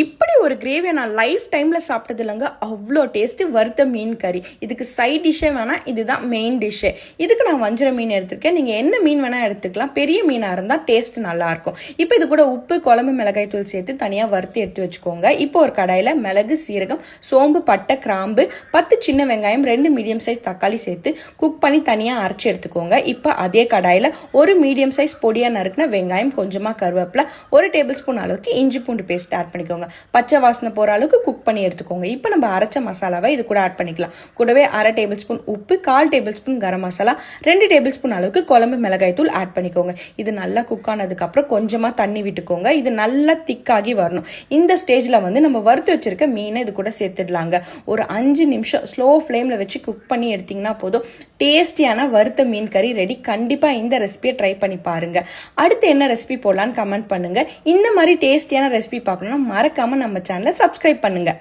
இப்படி ஒரு கிரேவியை நான் லைஃப் டைமில் சாப்பிட்டது இல்லைங்க. அவ்வளோ டேஸ்ட்டு வறுத்த மீன் கறி. இதுக்கு சைட் டிஷ்ஷே வேணாம், இதுதான் மெயின் டிஷ்ஷே. இதுக்கு நான் வஞ்சர மீன் எடுத்திருக்கேன். நீங்கள் என்ன மீன் வேணால் எடுத்துக்கலாம். பெரிய மீனாக இருந்தால் டேஸ்ட் நல்லாயிருக்கும். இப்போ இது கூட உப்பு, குழம்பு, மிளகாய் தூள் சேர்த்து தனியாக வறுத்து எடுத்து வச்சுக்கோங்க. இப்போ ஒரு கடாயில் மிளகு, சீரகம், சோம்பு, பட்டை, கிராம்பு, 10 சின்ன வெங்காயம், 2 மீடியம் சைஸ் தக்காளி சேர்த்து குக் பண்ணி தனியாக அரைச்சி எடுத்துக்கோங்க. இப்போ அதே கடாயில் ஒரு மீடியம் சைஸ் பொடியாக நறுக்கின வெங்காயம், கொஞ்சமாக கருவேப்பிலை, 1 டேபிள் ஸ்பூன் அளவுக்கு இஞ்சி பூண்டு பேஸ்ட் ஆட் பண்ணிக்கோங்க. பச்சை வாசனை போற அளவுக்கு குக் பண்ணி எடுத்துக்கோங்க. இப்போ நம்ம அரைச்ச மசாலாவை இது கூட ஆட் பண்ணிக்கலாம். கூடவே 1/2 டேபிள் ஸ்பூன் உப்பு, 1/4 table spoon garam masala, 2 table spoon அளவுக்கு குழம்பு மிளகாய் தூள் ஆட் பண்ணிக்கோங்க. இது நல்லா குக் ஆனதுக்கு அப்புறம் கொஞ்சமா தண்ணி விட்டுக்கோங்க. இது நல்லா திக்காகி வரணும். இந்த ஸ்டேஜ்ல நம்ம வறுத்து வச்சிருக்க மீனை இது கூட சேர்த்துடலாங்க. ஒரு 5 நிமிஷம் ஸ்லோ ஃப்ளேம்ல வச்சு குக் பண்ணி எடுத்தீங்கன்னா போதும். டேஸ்டியான வறுத்த மீன் கறி ரெடி. கண்டிப்பா இந்த ரெசிபியை ட்ரை பண்ணி பாருங்க. அடுத்து என்ன ரெசிபி போடலான்னு கமெண்ட் பண்ணுங்க. இந்த மாதிரி டேஸ்டியான ரெசிபி பார்க்கணும்னா மறக்காம நம்ம சேனலை சப்ஸ்கிரைப் பண்ணுங்க.